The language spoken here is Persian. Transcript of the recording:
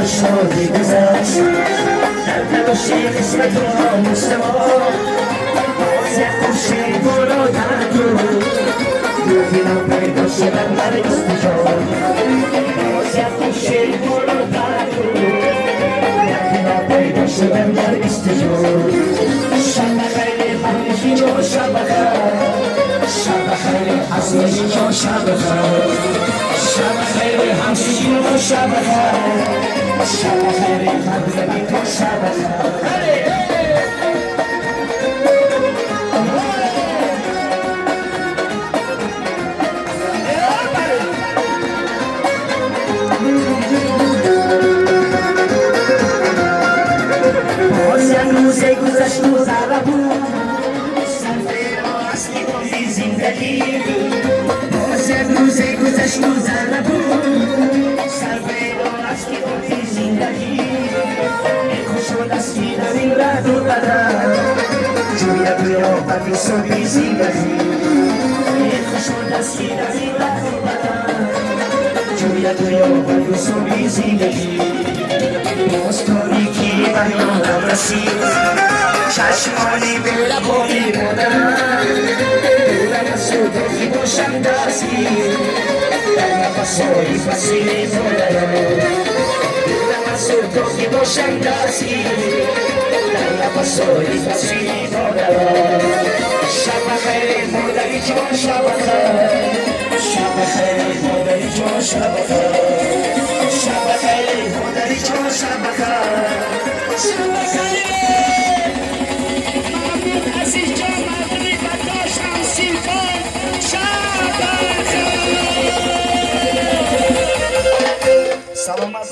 شادی گذشت در تلاشی قسمت را مستما باز یک خوشی بالا در تو روحی من پیدا شدن در استجاب باز یک خوشی بالا در تو روحی من پیدا شدن در استجاب شب خیلی همشی جا شب شب خیلی حسنشی جا شب شب خیلی همشی جا شب شب خیلی مدرمی تو شب باز یک روزه گذشت و ذره بود صرفه را اصلی بازی زندگی باز یک روزه گذشت و ذره بود صرفه را اصلی بازی زندگی خوشو دستی در این رد و بدن جویا قیافت صبحی زندگی خوشو دستی در این رد و بدن جویا قیافت صبحی زندگی باز تاریکی بیانم رسید چشمانی به لبانی مادرم دلم از صدقی باشم دستگیر در نفسایی فسیلی مادرم صدقی باشم دستگیر در نفسایی فسیلی مادرم شب خیلی مادری جان شب خیلی مادری جان شب خیلی مادری جان شب خیلی محمود عزیز جان مادری بداش هم سیلکان شب خیلی سلامت